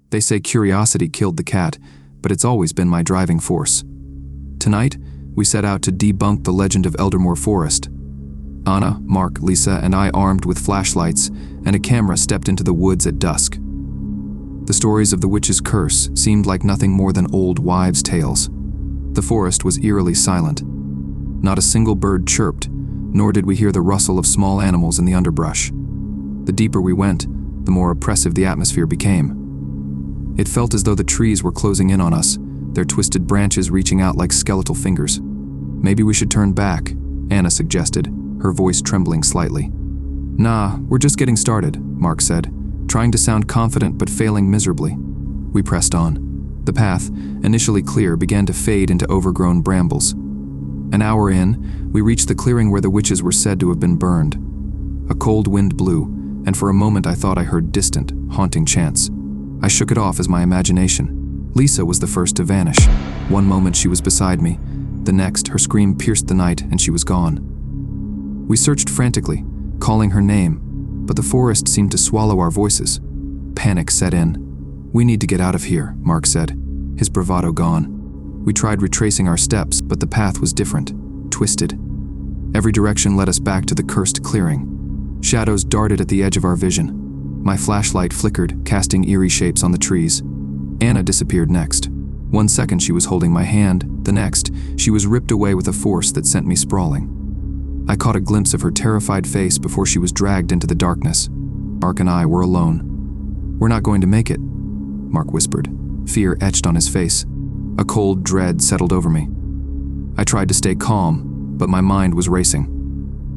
They say curiosity killed the cat, but it's always been my driving force. Tonight, we set out to debunk the legend of Eldermore Forest. Anna, Mark, Lisa, and I, armed with flashlights and a camera, stepped into the woods at dusk. The stories of the witch's curse seemed like nothing more than old wives' tales. The forest was eerily silent. Not a single bird chirped, nor did we hear the rustle of small animals in the underbrush. The deeper we went, the more oppressive the atmosphere became. It felt as though the trees were closing in on us, their twisted branches reaching out like skeletal fingers. Maybe we should turn back, Anna suggested, her voice trembling slightly. Nah, we're just getting started, Mark said, trying to sound confident but failing miserably. We pressed on. The path, initially clear, began to fade into overgrown brambles. An hour in, we reached the clearing where the witches were said to have been burned. A cold wind blew, and for a moment I thought I heard distant, haunting chants. I shook it off as my imagination. Lisa was the first to vanish. One moment she was beside me. The next, her scream pierced the night and she was gone. We searched frantically, calling her name, but the forest seemed to swallow our voices. Panic set in. We need to get out of here, Mark said, his bravado gone. We tried retracing our steps, but the path was different, twisted. Every direction led us back to the cursed clearing. Shadows darted at the edge of our vision. My flashlight flickered, casting eerie shapes on the trees. Anna disappeared next. 1 second she was holding my hand, the next, she was ripped away with a force that sent me sprawling. I caught a glimpse of her terrified face before she was dragged into the darkness. Mark and I were alone. We're not going to make it, Mark whispered, fear etched on his face. A cold dread settled over me. I tried to stay calm, but my mind was racing.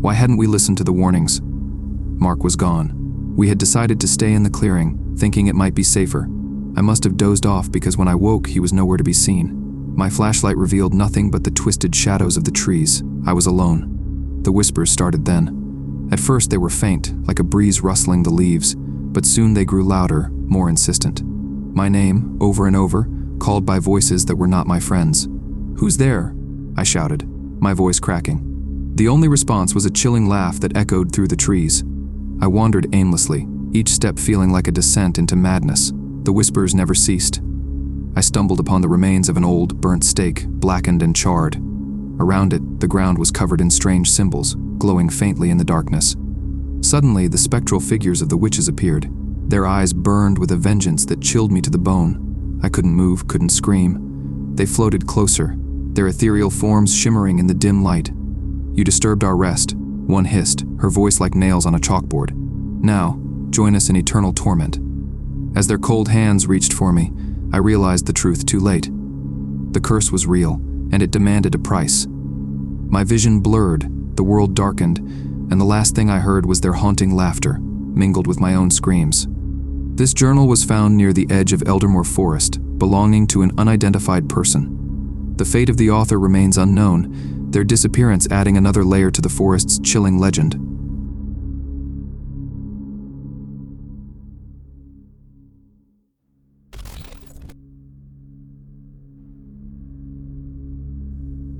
Why hadn't we listened to the warnings? Mark was gone. We had decided to stay in the clearing, thinking it might be safer. I must have dozed off because when I woke, he was nowhere to be seen. My flashlight revealed nothing but the twisted shadows of the trees. I was alone. The whispers started then. At first they were faint, like a breeze rustling the leaves, but soon they grew louder, more insistent. My name, over and over, called by voices that were not my friends. "Who's there?" I shouted, my voice cracking. The only response was a chilling laugh that echoed through the trees. I wandered aimlessly, each step feeling like a descent into madness. The whispers never ceased. I stumbled upon the remains of an old, burnt stake, blackened and charred. Around it, the ground was covered in strange symbols, glowing faintly in the darkness. Suddenly, the spectral figures of the witches appeared. Their eyes burned with a vengeance that chilled me to the bone. I couldn't move, couldn't scream. They floated closer, their ethereal forms shimmering in the dim light. "You disturbed our rest," one hissed, her voice like nails on a chalkboard. "Now, join us in eternal torment." As their cold hands reached for me, I realized the truth too late. The curse was real, and it demanded a price. My vision blurred, the world darkened, and the last thing I heard was their haunting laughter, mingled with my own screams. This journal was found near the edge of Eldermore Forest, belonging to an unidentified person. The fate of the author remains unknown, their disappearance adding another layer to the forest's chilling legend.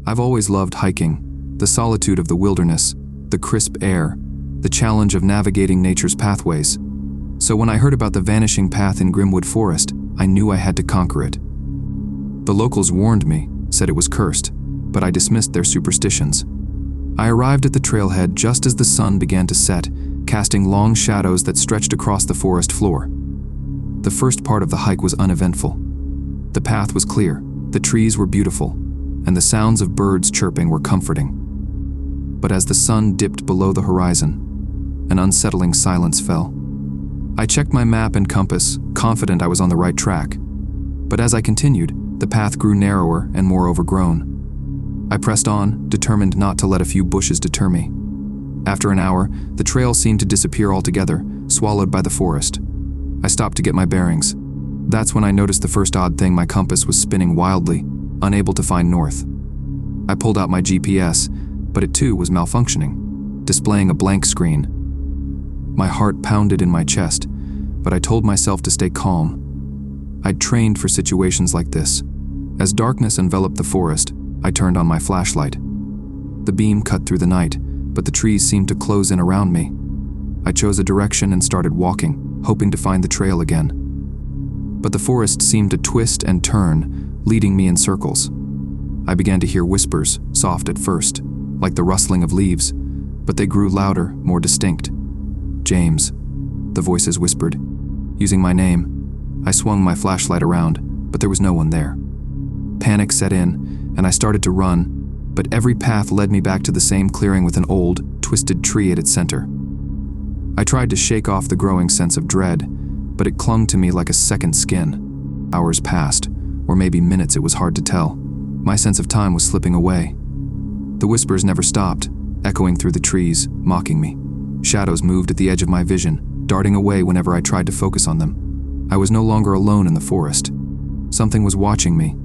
I've always loved hiking, the solitude of the wilderness, the crisp air, the challenge of navigating nature's pathways. So when I heard about the vanishing path in Grimwood Forest, I knew I had to conquer it. The locals warned me, said it was cursed, but I dismissed their superstitions. I arrived at the trailhead just as the sun began to set, casting long shadows that stretched across the forest floor. The first part of the hike was uneventful. The path was clear, the trees were beautiful, and the sounds of birds chirping were comforting. But as the sun dipped below the horizon, an unsettling silence fell. I checked my map and compass, confident I was on the right track. But as I continued, the path grew narrower and more overgrown. I pressed on, determined not to let a few bushes deter me. After an hour, the trail seemed to disappear altogether, swallowed by the forest. I stopped to get my bearings. That's when I noticed the first odd thing: my compass was spinning wildly, unable to find north. I pulled out my GPS, but it too was malfunctioning, displaying a blank screen. My heart pounded in my chest, but I told myself to stay calm. I'd trained for situations like this. As darkness enveloped the forest, I turned on my flashlight. The beam cut through the night, but the trees seemed to close in around me. I chose a direction and started walking, hoping to find the trail again. but the forest seemed to twist and turn, leading me in circles. I began to hear whispers, soft at first, like the rustling of leaves, but they grew louder, more distinct. "James," the voices whispered. Using my name, I swung my flashlight around, but there was no one there. Panic set in, and I started to run, but every path led me back to the same clearing with an old, twisted tree at its center. I tried to shake off the growing sense of dread, but it clung to me like a second skin. Hours passed, or maybe minutes, it was hard to tell. My sense of time was slipping away. The whispers never stopped, echoing through the trees, mocking me. Shadows moved at the edge of my vision, darting away whenever I tried to focus on them. I was no longer alone in the forest. Something was watching me.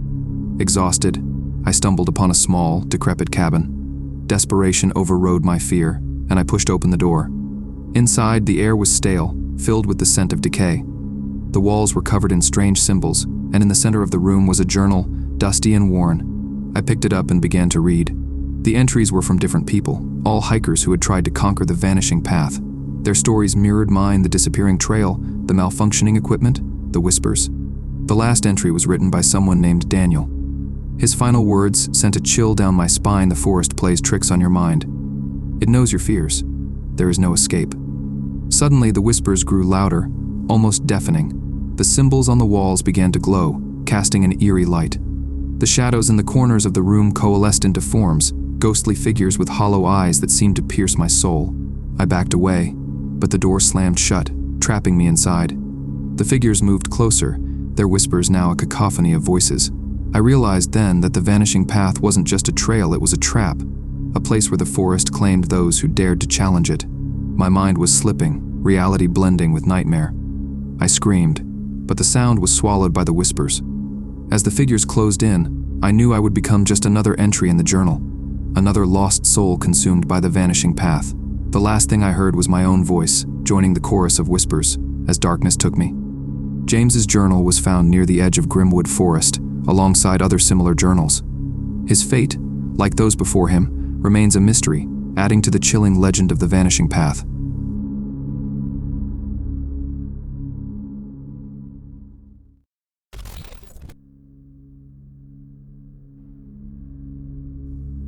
Exhausted, I stumbled upon a small, decrepit cabin. Desperation overrode my fear, and I pushed open the door. Inside, the air was stale, filled with the scent of decay. The walls were covered in strange symbols, and in the center of the room was a journal, dusty and worn. I picked it up and began to read. The entries were from different people, all hikers who had tried to conquer the vanishing path. Their stories mirrored mine: the disappearing trail, the malfunctioning equipment, the whispers. The last entry was written by someone named Daniel. His final words sent a chill down my spine. "The forest plays tricks on your mind. It knows your fears. There is no escape." Suddenly, the whispers grew louder, almost deafening. The symbols on the walls began to glow, casting an eerie light. The shadows in the corners of the room coalesced into forms, ghostly figures with hollow eyes that seemed to pierce my soul. I backed away, but the door slammed shut, trapping me inside. The figures moved closer, their whispers now a cacophony of voices. I realized then that the vanishing path wasn't just a trail, it was a trap, a place where the forest claimed those who dared to challenge it. My mind was slipping, reality blending with nightmare. I screamed, but the sound was swallowed by the whispers. As the figures closed in, I knew I would become just another entry in the journal, another lost soul consumed by the vanishing path. The last thing I heard was my own voice, joining the chorus of whispers, as darkness took me. James's journal was found near the edge of Grimwood Forest, alongside other similar journals. His fate, like those before him, remains a mystery, adding to the chilling legend of the vanishing path.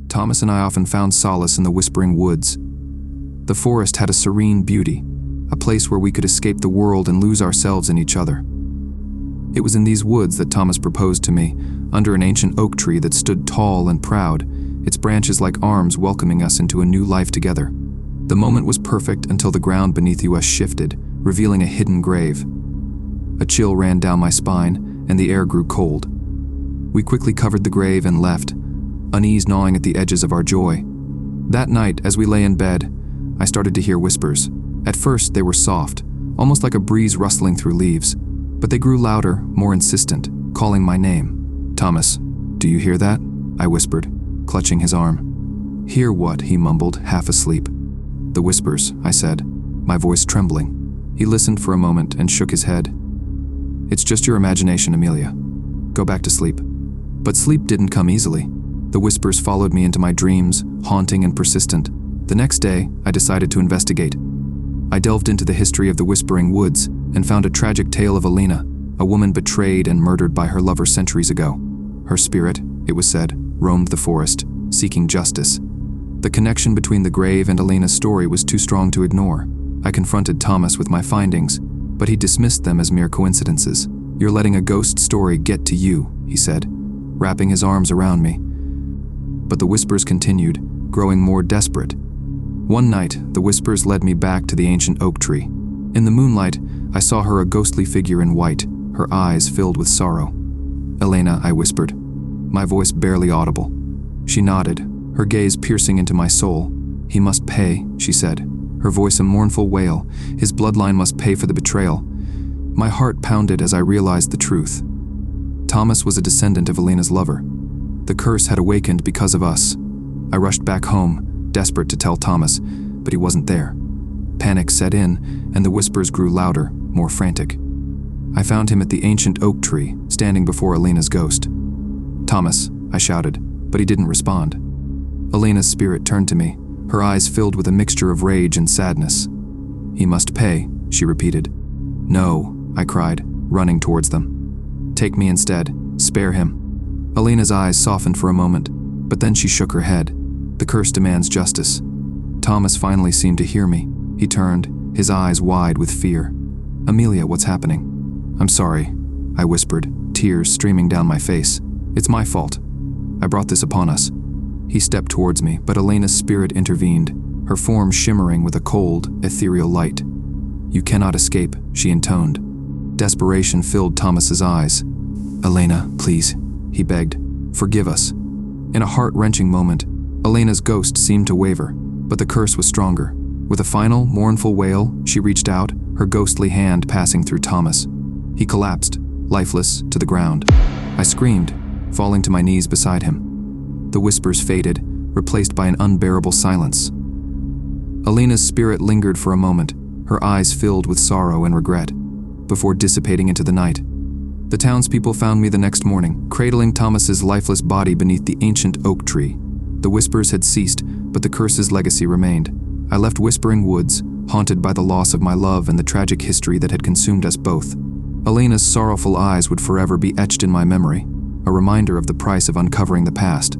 Thomas and I often found solace in the whispering woods. The forest had a serene beauty, a place where we could escape the world and lose ourselves in each other. It was in these woods that Thomas proposed to me, under an ancient oak tree that stood tall and proud, its branches like arms welcoming us into a new life together. The moment was perfect until the ground beneath us shifted, revealing a hidden grave. A chill ran down my spine, and the air grew cold. We quickly covered the grave and left, unease gnawing at the edges of our joy. That night, as we lay in bed, I started to hear whispers. At first, they were soft, almost like a breeze rustling through leaves, but they grew louder, more insistent, calling my name. "Thomas, do you hear that?" I whispered, clutching his arm. "Hear what?" he mumbled, half asleep. "The whispers," I said, my voice trembling. He listened for a moment and shook his head. "It's just your imagination, Amelia. Go back to sleep." But sleep didn't come easily. The whispers followed me into my dreams, haunting and persistent. The next day, I decided to investigate. I delved into the history of the Whispering Woods and found a tragic tale of Elena, a woman betrayed and murdered by her lover centuries ago. Her spirit, it was said, roamed the forest, seeking justice. The connection between the grave and Elena's story was too strong to ignore. I confronted Thomas with my findings, but he dismissed them as mere coincidences. "You're letting a ghost story get to you," he said, wrapping his arms around me. But the whispers continued, growing more desperate. One night, the whispers led me back to the ancient oak tree. In the moonlight, I saw her, a ghostly figure in white, her eyes filled with sorrow. "Elena," I whispered, my voice barely audible. She nodded, her gaze piercing into my soul. "He must pay," she said, her voice a mournful wail. "His bloodline must pay for the betrayal." My heart pounded as I realized the truth. Thomas was a descendant of Elena's lover. The curse had awakened because of us. I rushed back home, desperate to tell Thomas, but he wasn't there. Panic set in, and the whispers grew louder, more frantic. I found him at the ancient oak tree, standing before Elena's ghost. "Thomas," I shouted, but he didn't respond. Elena's spirit turned to me, her eyes filled with a mixture of rage and sadness. "He must pay," she repeated. "No," I cried, running towards them. Take me instead. Spare him." Elena's eyes softened for a moment, but then she shook her head. "The curse demands justice." Thomas finally seemed to hear me. He turned, his eyes wide with fear. "Amelia, what's happening?" "I'm sorry," I whispered, tears streaming down my face. "It's my fault. I brought this upon us." He stepped towards me, but Elena's spirit intervened, her form shimmering with a cold, ethereal light. "You cannot escape," she intoned. Desperation filled Thomas's eyes. "Elena, please," he begged. "Forgive us." In a heart-wrenching moment, Elena's ghost seemed to waver, but the curse was stronger. With a final, mournful wail, she reached out, her ghostly hand passing through Thomas. He collapsed, lifeless, to the ground. I screamed, falling to my knees beside him. The whispers faded, replaced by an unbearable silence. Elena's spirit lingered for a moment, her eyes filled with sorrow and regret, before dissipating into the night. The townspeople found me the next morning, cradling Thomas's lifeless body beneath the ancient oak tree. The whispers had ceased, but the curse's legacy remained. I left Whispering Woods, haunted by the loss of my love and the tragic history that had consumed us both. Elena's sorrowful eyes would forever be etched in my memory, a reminder of the price of uncovering the past.